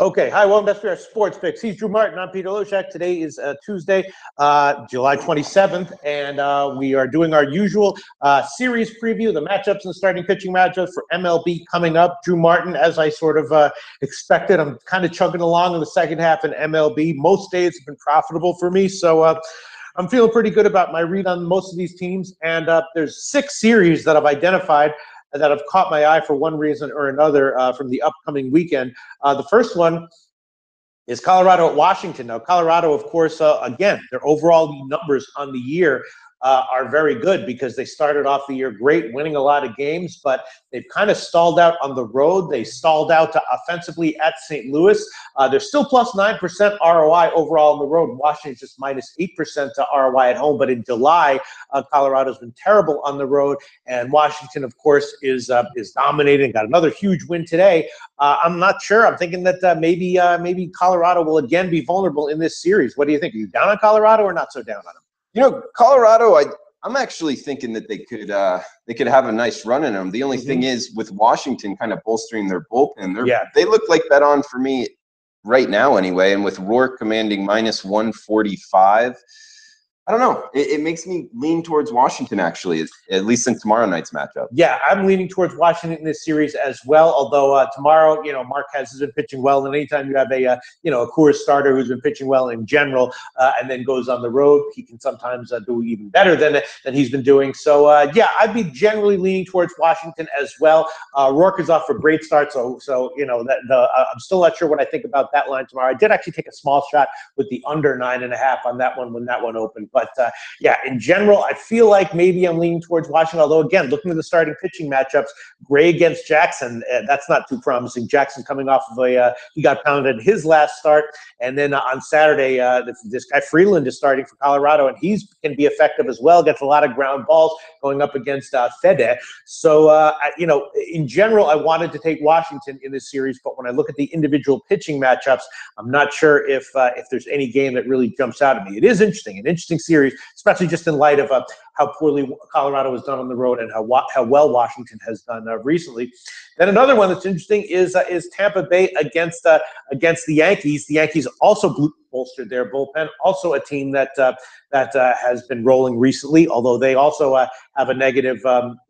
Okay, hi, welcome back to our Sports Picks. He's Drew Martin. I'm Peter Loshak. Today is Tuesday, July 27th, and we are doing our usual series preview, the matchups and starting pitching matchups for MLB coming up. Drew Martin, as I sort of expected, I'm kind of chugging along in the second half in MLB. Most days have been profitable for me, so I'm feeling pretty good about my read on most of these teams, and there's 6 series that I've identified that have caught my eye for one reason or another from the upcoming weekend. The first one is Colorado at Washington. Now, Colorado, of course, again, their overall numbers on the year are very good because they started off the year great, winning a lot of games, but they've kind of stalled out on the road. They stalled out offensively at St. Louis. They're still plus 9% ROI overall on the road. Washington's just minus 8% ROI at home. But in July, Colorado's been terrible on the road, and Washington, of course, is dominating. Got another huge win today. I'm not sure. I'm thinking that maybe Colorado will again be vulnerable in this series. What do you think? Are you down on Colorado or not so down on them? You know, Colorado, I'm actually thinking that they could have a nice run in them. The only thing is, with Washington kind of bolstering their bullpen, they look like bet on for me right now anyway. And with Rourke commanding minus 145, I don't know. It makes me lean towards Washington, actually, at least in tomorrow night's matchup. Yeah, I'm leaning towards Washington in this series as well. Although tomorrow, Marquez has been pitching well, and anytime you have a Coors starter who's been pitching well in general, and then goes on the road, he can sometimes do even better than he's been doing. So yeah, I'd be generally leaning towards Washington as well. Rourke is off for a great start, so I'm still not sure what I think about that line tomorrow. I did actually take a small shot with the under 9.5 on that one when that one opened. But yeah, in general, I feel like maybe I'm leaning towards Washington. Although, again, looking at the starting pitching matchups, Gray against Jackson, that's not too promising. Jackson coming off of he got pounded in his last start. And then on Saturday, this guy Freeland is starting for Colorado, and he can be effective as well. Gets a lot of ground balls going up against Fede. So, in general, I wanted to take Washington in this series. But when I look at the individual pitching matchups, I'm not sure if there's any game that really jumps out at me. It is interesting, an interesting series, especially just in light of how poorly Colorado has done on the road and how well Washington has done recently. Then another one that's interesting is Tampa Bay against the Yankees. The Yankees also bolstered their bullpen, also a team that has been rolling recently, although they also have a negative.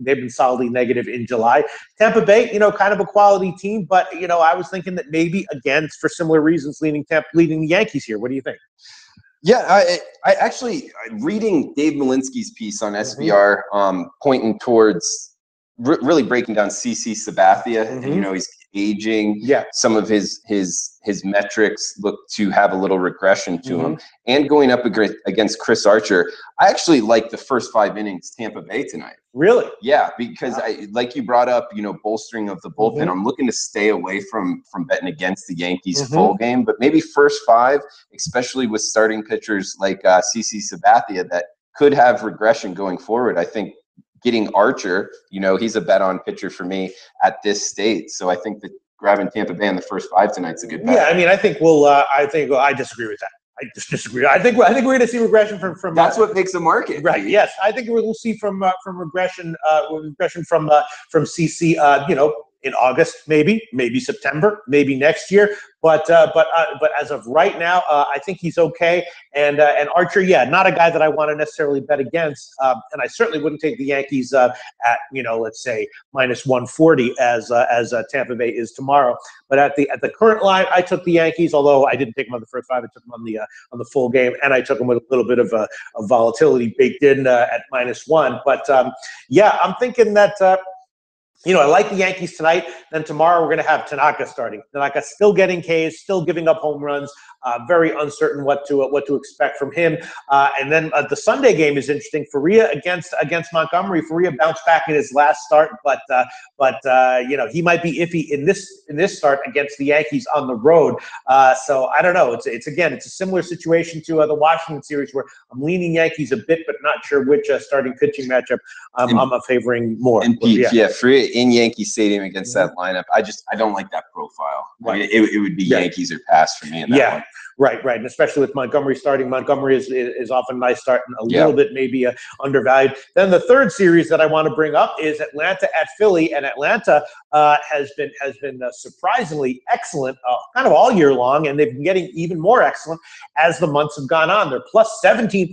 They've been solidly negative in July. Tampa Bay, kind of a quality team, but I was thinking that maybe, again, for similar reasons, leading the Yankees here. What do you think? Yeah, I actually reading Dave Malinsky's piece on SBR, pointing towards really breaking down CC Sabathia, and he's aging. Yeah, some of his metrics look to have a little regression to him, and going up against Chris Archer. I actually like the first 5 innings Tampa Bay tonight. Really? Yeah, because like you brought up, bolstering of the bullpen. I'm looking to stay away from betting against the Yankees full game, but maybe first 5, especially with starting pitchers like CC Sabathia that could have regression going forward. I think getting Archer, he's a bet on pitcher for me at this state. So I think that grabbing Tampa Bay in the first 5 tonight's a good bet. Yeah, I mean, I disagree with that. I just disagree. I think we're going to see regression from. That's what makes a market, right? Yes, I think we'll see from regression from CC. In August, maybe September, maybe next year. But as of right now, I think he's okay. And Archer, yeah, not a guy that I want to necessarily bet against. And I certainly wouldn't take the Yankees at let's say minus 140 as Tampa Bay is tomorrow. But at the current line, I took the Yankees. Although I didn't take them on the first 5, I took them on the full game, and I took them with a little bit of volatility baked in at minus 1. But yeah, I'm thinking that. I like the Yankees tonight. Then tomorrow we're going to have Tanaka starting. Tanaka still getting Ks, still giving up home runs. Very uncertain what to expect from him. And then the Sunday game is interesting. Faria against Montgomery. Faria bounced back in his last start, but he might be iffy in this start against the Yankees on the road. So I don't know. It's a similar situation to the Washington series where I'm leaning Yankees a bit, but not sure which starting pitching matchup I'm favoring more. And Pete, Faria in Yankee Stadium against that lineup, I don't like that profile. Right. I mean, it would be Yankees or pass for me in that one. Right, and especially with Montgomery starting. Montgomery is often a nice start and a little bit maybe undervalued. Then the third series that I want to bring up is Atlanta at Philly, and Atlanta has been surprisingly excellent kind of all year long, and they've been getting even more excellent as the months have gone on. They're plus 17%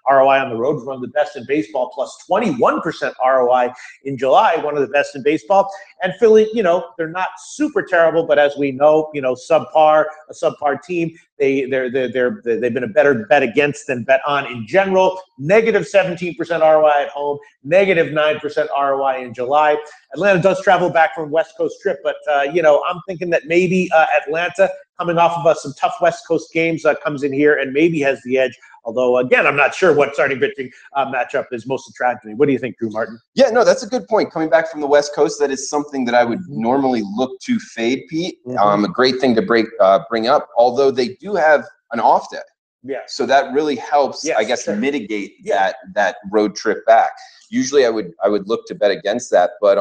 ROI on the road, one of the best in baseball, plus 21% ROI in July, one of the best in baseball. And Philly, they're not super terrible, but as we know, a subpar team. They've been a better bet against than bet on in general. Negative 17% ROI at home, negative 9% ROI in July. Atlanta does travel back from a West Coast trip, but I'm thinking that maybe Atlanta, coming off of some tough West Coast games, comes in here and maybe has the edge. Although, again, I'm not sure what starting pitching matchup is most attractive to me. What do you think, Drew Martin? Yeah, no, that's a good point. Coming back from the West Coast, that is something that I would normally look to fade, Pete. A great thing to bring up, although they do have an off day. Yeah. So that really helps, mitigate that road trip back. Usually I would look to bet against that. But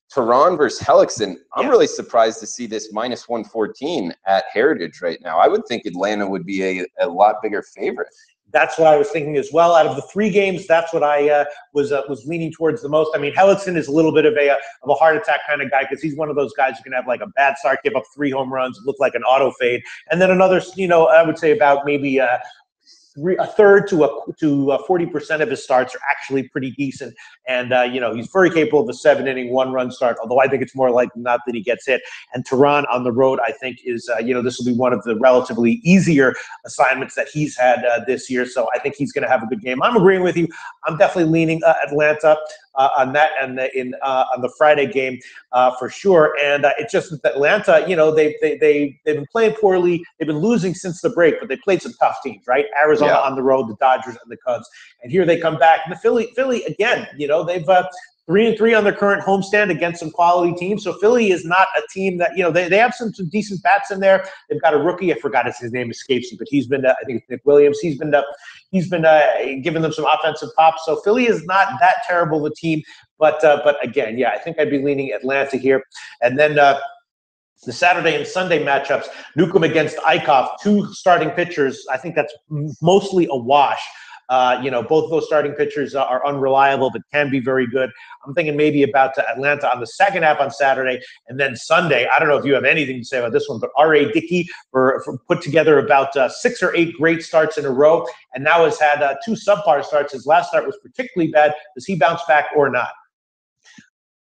Tehran versus Hellickson, I'm really surprised to see this minus 114 at Heritage right now. I would think Atlanta would be a lot bigger favorite. That's what I was thinking as well. Out of the three games, that's what I was leaning towards the most. I mean, Hellickson is a little bit of a heart attack kind of guy because he's one of those guys who can have like a bad start, give up 3 home runs, look like an auto fade, and then another, I would say about maybe a third to 40% of his starts are actually pretty decent. And, he's very capable of a 7-inning, 1-run start, although I think it's more like not that he gets hit. And Tehran on the road, I think, is, this will be one of the relatively easier assignments that he's had this year. So I think he's going to have a good game. I'm agreeing with you. I'm definitely leaning Atlanta on that and on the Friday game for sure. And it's just that Atlanta, they've been playing poorly. They've been losing since the break, but they played some tough teams, right? Arizona on the road, the Dodgers and the Cubs, and here they come back. And the Philly again. They've 3-3 on their current homestand against some quality teams. So Philly is not a team that, they have some decent bats in there. They've got a rookie. I forgot his name escapes me, but he's been, I think it's Nick Williams. He's been giving them some offensive pops. So Philly is not that terrible of a team. But again, I think I'd be leaning Atlanta here. And then the Saturday and Sunday matchups, Newcomb against Eichhoff, 2 starting pitchers. I think that's mostly a wash. Both of those starting pitchers are unreliable, but can be very good. I'm thinking maybe about Atlanta on the second half on Saturday, and then Sunday. I don't know if you have anything to say about this one, but R.A. Dickey for put together about 6 or 8 great starts in a row, and now has had 2 subpar starts. His last start was particularly bad. Does he bounce back or not?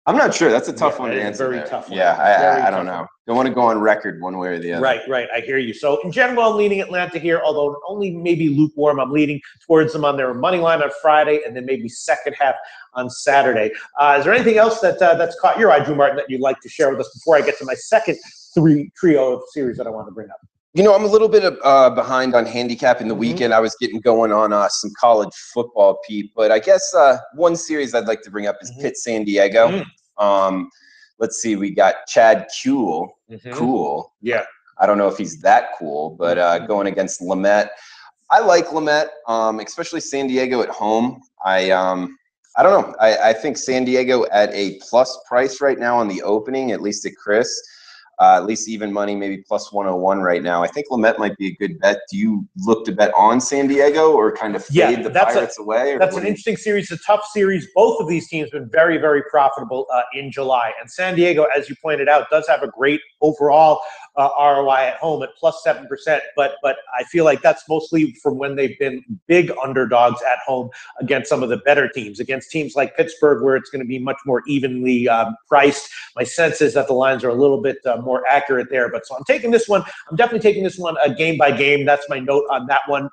I'm not sure. That's a tough one to answer. Very tough one. Yeah, I don't know. Don't want to go on record one way or the other. Right. I hear you. So in general, I'm leaning Atlanta here, although only maybe lukewarm. I'm leaning towards them on their money line on Friday, and then maybe second half on Saturday. Is there anything else that's caught your eye, Drew Martin, that you'd like to share with us before I get to my second trio of series that I want to bring up? I'm a little bit behind on handicapping the weekend. I was getting going on some college football, Pete. But I guess one series I'd like to bring up is Pitt San Diego. Let's see. We got Chad Kuhl. Cool. Yeah. I don't know if he's that cool, but going against Lamet. I like Lamet, especially San Diego at home. I don't know. I think San Diego at a plus price right now on the opening, at least at Chris. At least even money, maybe plus 101 right now. I think Lamet might be a good bet. Do you look to bet on San Diego or kind of fade the Pirates away? That's an interesting series, a tough series. Both of these teams have been very, very profitable in July. And San Diego, as you pointed out, does have a great overall ROI at home at plus 7%. But I feel like that's mostly from when they've been big underdogs at home against some of the better teams, against teams like Pittsburgh, where it's going to be much more evenly priced. My sense is that the lines are a little bit more accurate there. But so I'm taking this one. I'm definitely taking this one game by game. That's my note on that one.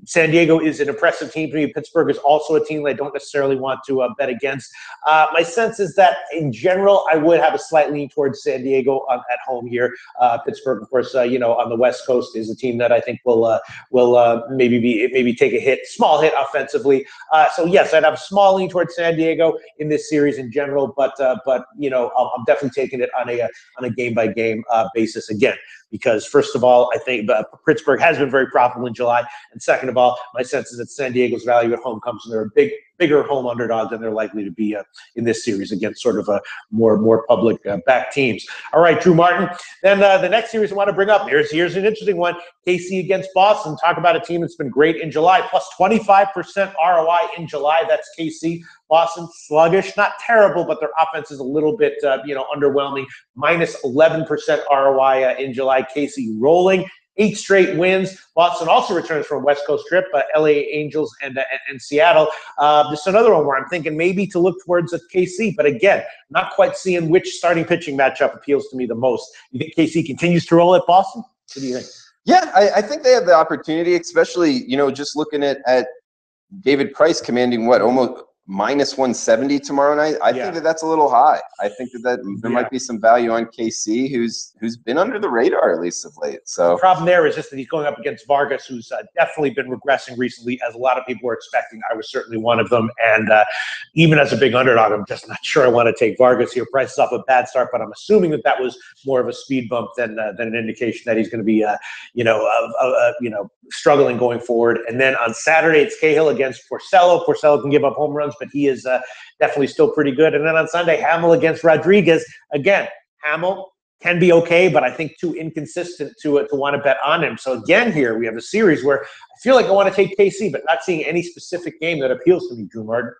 San Diego is an impressive team to me. Pittsburgh is also a team that I don't necessarily want to bet against. My sense is that, in general, I would have a slight lean towards San Diego at home here. Pittsburgh, of course, on the West Coast is a team that I think will maybe take a small hit offensively. So yes, I'd have a small lean towards San Diego in this series in general, but I'm definitely taking it on a game by game basis again. Because first of all, I think Pittsburgh has been very profitable in July, and second of all, my sense is that San Diego's value at home comes, and they're a bigger home underdog than they're likely to be in this series against sort of a more public back teams. All right, Drew Martin. Then the next series I want to bring up, here's an interesting one. KC against Boston. Talk about a team that's been great in July, plus 25% ROI in July. That's KC. Boston, sluggish, not terrible, but their offense is a little bit, underwhelming. Minus 11% ROI in July. KC rolling. 8 straight wins. Boston also returns from a West Coast trip, LA Angels and Seattle. Just another one where I'm thinking maybe to look towards a KC, but again, not quite seeing which starting pitching matchup appeals to me the most. You think KC continues to roll at Boston? What do you think? Yeah, I think they have the opportunity, especially, just looking at David Price commanding what, almost minus 170 tomorrow night. I think that's a little high. I think that there might be some value on KC, who's been under the radar at least of late. So the problem there is just that he's going up against Vargas, who's definitely been regressing recently, as a lot of people were expecting. I was certainly one of them, and even as a big underdog, I'm just not sure I want to take Vargas here. Price is off a bad start, but I'm assuming that was more of a speed bump than an indication that he's going to be struggling going forward. And then on Saturday, it's Cahill against Porcello. Porcello can give up home runs, but he is definitely still pretty good. And then on Sunday, Hamill against Rodriguez. Again, Hamill can be okay, but I think too inconsistent to want to bet on him. So again, here we have a series where I feel like I want to take KC, but not seeing any specific game that appeals to me, Drew Martin.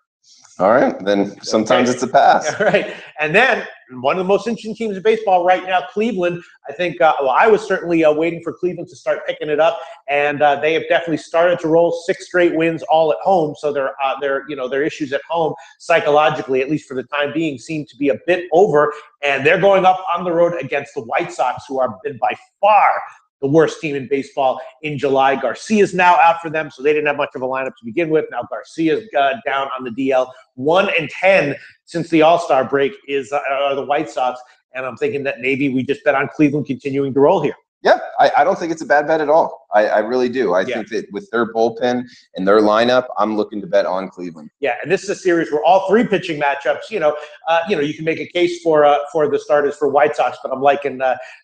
All right, then sometimes it's a pass. All right, and then one of the most interesting teams in baseball right now, Cleveland. I think, I was certainly waiting for Cleveland to start picking it up, and they have definitely started to roll 6 straight wins all at home. So their issues at home psychologically, at least for the time being, seem to be a bit over, and they're going up on the road against the White Sox, who are been by far the worst team in baseball in July. Garcia's now out for them, so they didn't have much of a lineup to begin with. Now Garcia's down on the DL. 1-10 since the All-Star break is the White Sox, and I'm thinking that maybe we just bet on Cleveland continuing to roll here. Yeah, I don't think it's a bad bet at all. I really do. I think that with their bullpen and their lineup, I'm looking to bet on Cleveland. Yeah, and this is a series where all 3 pitching matchups, you can make a case for the starters for White Sox, but I'm liking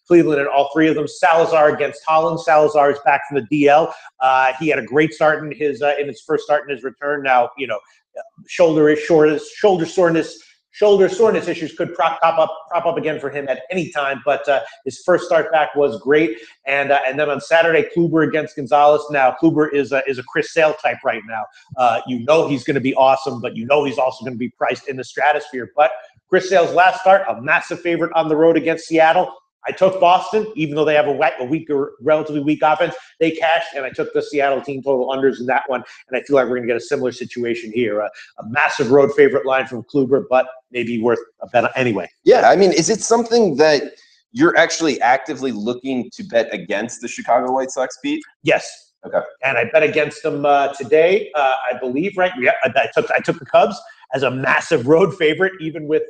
Cleveland in all 3 of them. Salazar against Holland. Salazar is back from the DL. He had a great start in his first start in his return. Now, shoulder soreness issues could prop up again for him at any time, but his first start back was great. And then on Saturday, Kluber against Gonzalez. Now, Kluber is a Chris Sale type right now. He's going to be awesome, but he's also going to be priced in the stratosphere. But Chris Sale's last start, a massive favorite on the road against Seattle. I took Boston, even though they have a relatively weak offense. They cashed, and I took the Seattle team total unders in that one. And I feel like we're going to get a similar situation here. A massive road favorite line from Kluber, but maybe worth a bet anyway. Yeah, I mean, is it something that you're actually actively looking to bet against the Chicago White Sox, Pete? Yes. Okay. And I bet against them today, I believe, right? Yeah, I took the Cubs as a massive road favorite, even with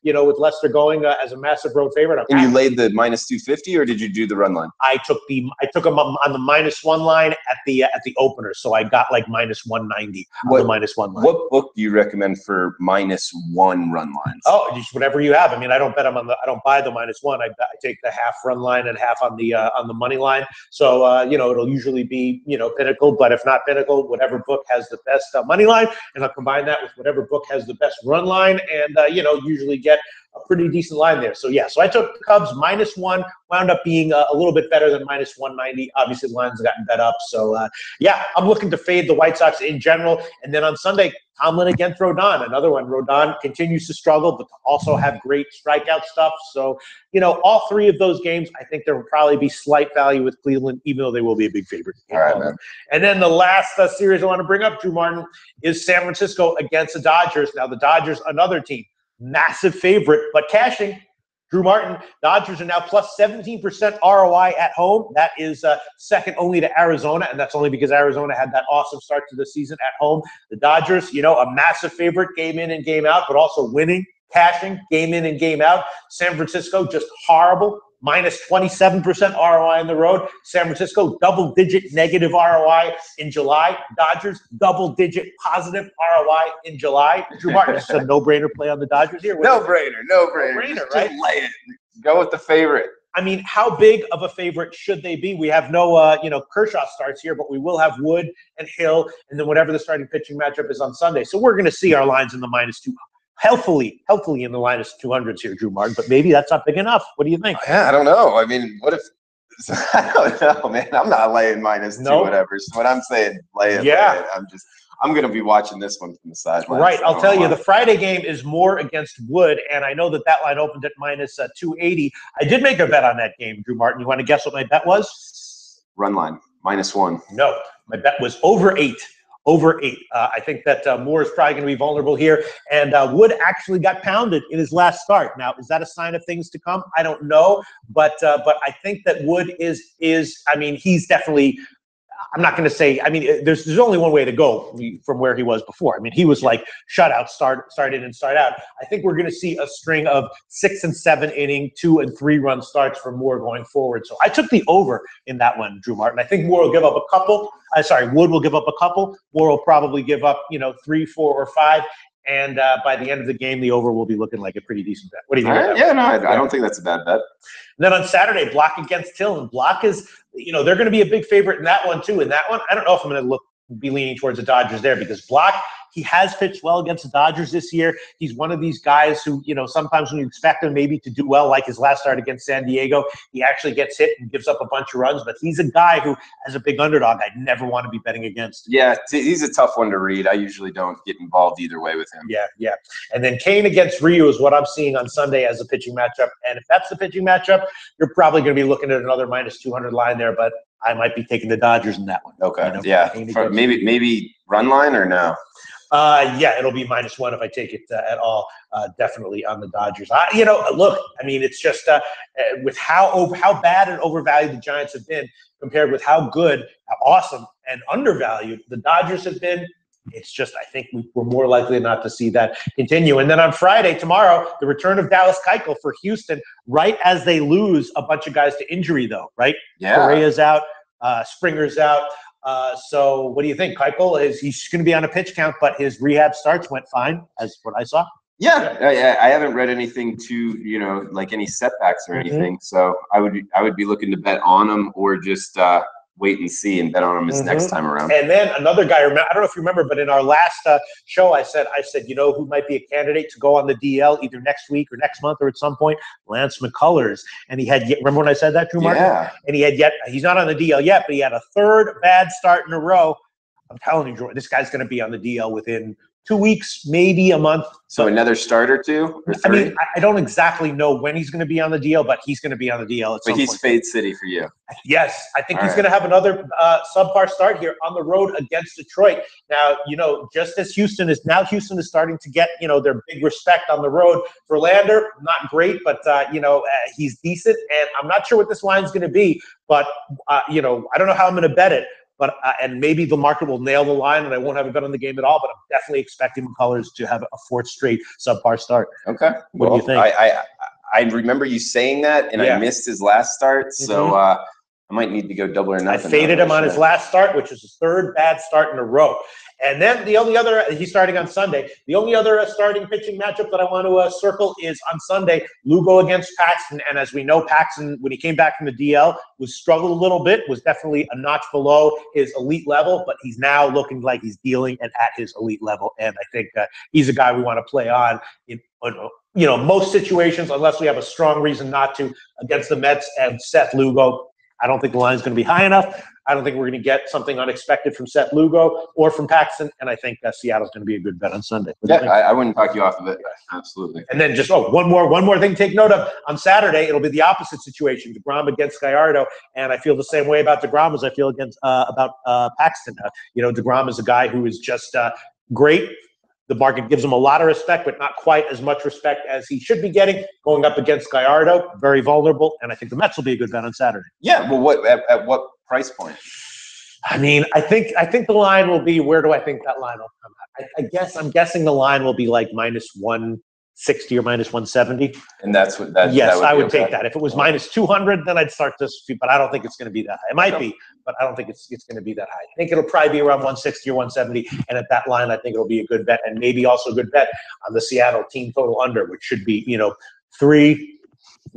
with Lester going as a massive road favorite. And you laid the minus 250, or did you do the run line? I took them on the -1 line at the opener, so I got like minus 190 on the -1 line. What book do you recommend for -1 run lines? Oh, just whatever you have. I mean, I don't bet them I don't buy the -1. I take the half run line and half on the money line. So it'll usually be Pinnacle, but if not Pinnacle, whatever book has the best money line, and I'll combine that with whatever book has the best run line, and usually get a pretty decent line there. So so I took the Cubs -1, wound up being a little bit better than -190. Obviously, the lines have gotten bet up. So I'm looking to fade the White Sox in general. And then on Sunday, Tomlin against Rodon, another one. Rodon continues to struggle, but to also have great strikeout stuff. So all 3 of those games, I think there will probably be slight value with Cleveland, even though they will be a big favorite. All right, man. And then the last series I want to bring up, Drew Martin, is San Francisco against the Dodgers. Now, the Dodgers, another team, massive favorite, but cashing. Drew Martin, Dodgers are now plus 17% ROI at home. That is second only to Arizona, and that's only because Arizona had that awesome start to the season at home. The Dodgers, a massive favorite, game in and game out, but also winning, cashing, game in and game out. San Francisco, just horrible. Minus 27% ROI on the road. San Francisco, double-digit negative ROI in July. Dodgers, double-digit positive ROI in July. Drew Martin, this is a no-brainer play on the Dodgers here. No-brainer, right? Just lay it. Go with the favorite. I mean, how big of a favorite should they be? We have no, Kershaw starts here, but we will have Wood and Hill, and then whatever the starting pitching matchup is on Sunday. So we're going to see our lines in the -2, healthily in the -200s here, Drew Martin. But maybe that's not big enough. What do you think? Yeah, I don't know. I mean, what if? I don't know, man. I'm not laying -2 whatever. So when I'm saying lay it, I'm going to be watching this one from the sidelines. Right. I'll tell you, the Friday game is more against Wood, and I know that line opened at -280. I did make a bet on that game, Drew Martin. You want to guess what my bet was? Run line, -1. No, my bet was over 8. Over 8. I think that Moore is probably going to be vulnerable here, and Wood actually got pounded in his last start. Now, is that a sign of things to come? I don't know, but I think that Wood is. I mean, he's definitely. I'm not going to say. I mean, there's only one way to go from where he was before. I mean, he was like shutout, start in and start out. I think we're going to see a string of 6 and 7 inning, 2 and 3 run starts for Moore going forward. So I took the over in that one, Drew Martin. I think Moore will give up a couple. Wood will give up a couple. Moore will probably give up 3, 4, or 5. And by the end of the game, the over will be looking like a pretty decent bet. What do you think? Yeah, no, I don't think that's a bad bet. And then on Saturday, Block against Hill. And Block is, they're going to be a big favorite in that one, too. In that one, I don't know if I'm going to be leaning towards the Dodgers there because Block, he has pitched well against the Dodgers this year. He's one of these guys who, sometimes when you expect him maybe to do well, like his last start against San Diego, he actually gets hit and gives up a bunch of runs. But he's a guy who, as a big underdog, I never want to be betting against. Yeah, he's a tough one to read. I usually don't get involved either way with him. Yeah. And then Kane against Ryu is what I'm seeing on Sunday as a pitching matchup. And if that's the pitching matchup, you're probably going to be looking at another -200 line there. But I might be taking the Dodgers in that one. Okay, maybe run line or no? Yeah, it'll be -1 if I take it at all. Definitely on the Dodgers. Look, I mean, it's just with how bad and overvalued the Giants have been compared with how good, how awesome, and undervalued the Dodgers have been. It's just, I think we're more likely not to see that continue. And then on Friday, tomorrow, the return of Dallas Keuchel for Houston, right as they lose a bunch of guys to injury, though, right? Yeah. Correa's out, Springer's out. So what do you think? Keuchel, he's going to be on a pitch count, but his rehab starts went fine, as what I saw. Yeah, I haven't read anything to like any setbacks or anything. So I would be looking to bet on him or just wait and see and bet on him this next time around. And then another guy, I don't know if you remember, but in our last show, I said, who might be a candidate to go on the DL either next week or next month or at some point? Lance McCullers. And he had, remember when I said that, Drew Martin? Yeah. And he's not on the DL yet, but he had a third bad start in a row. I'm telling you, Drew, this guy's going to be on the DL within 2 weeks, maybe a month. So another start or 2 or 3? I mean, I don't exactly know when he's going to be on the DL, but he's going to be on the DL at some point. But he's Fade City for you. Yes, I think he's going to have another subpar start here on the road against Detroit. Now, just as Houston is starting to get, their big respect on the road. Verlander, not great, but, he's decent. And I'm not sure what this line's going to be, but, I don't know how I'm going to bet it. But and maybe the market will nail the line, and I won't have a bet on the game at all. But I'm definitely expecting McCullers to have a 4th straight subpar start. Okay, what do you think? I remember you saying that, and I missed his last start, so I might need to go double or nothing. I faded him on his last start, which is his 3rd bad start in a row. And then the only other, he's starting on Sunday. The only other starting pitching matchup that I want to circle is on Sunday, Lugo against Paxton. And as we know, Paxton, when he came back from the DL, struggled a little bit, was definitely a notch below his elite level, but he's now looking like he's dealing and at his elite level. And I think he's a guy we want to play on in most situations, unless we have a strong reason not to, against the Mets and Seth Lugo. I don't think the line's going to be high enough. I don't think we're going to get something unexpected from Seth Lugo or from Paxton, and I think Seattle's going to be a good bet on Sunday. I wouldn't talk you off of it. Absolutely. And then just one more thing to take note of. On Saturday, it'll be the opposite situation: DeGrom against Gallardo, and I feel the same way about DeGrom as I feel about Paxton. DeGrom is a guy who is just great. The market gives him a lot of respect, but not quite as much respect as he should be getting. Going up against Gallardo, very vulnerable, and I think the Mets will be a good bet on Saturday. Yeah, well, at what price point? I mean, I think the line will be, where do I think that line will come out? I'm guessing the line will be like -160 or -170. And that's what that. Yes, I would take that. If it was -200, then I'd start this, but I don't think it's going to be that high. It might be, but I don't think it's going to be that high. I think it'll probably be around 160 or 170, and at that line, I think it'll be a good bet, and maybe also a good bet on the Seattle team total under, which should be 3.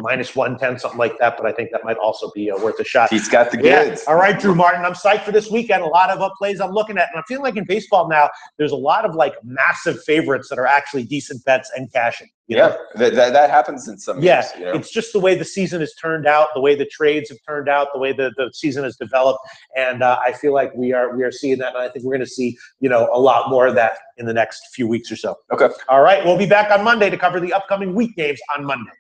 -110, something like that, but I think that might also be worth a shot. He's got the goods. All right, Drew Martin, I'm psyched for this weekend. A lot of plays I'm looking at, and I'm feeling like in baseball now, there's a lot of like massive favorites that are actually decent bets and cashing. That happens in some years. It's just the way the season has turned out, the way the trades have turned out, the way the season has developed, and I feel like we are seeing that, and I think we're going to see a lot more of that in the next few weeks or so. Okay. All right, we'll be back on Monday to cover the upcoming week games on Monday.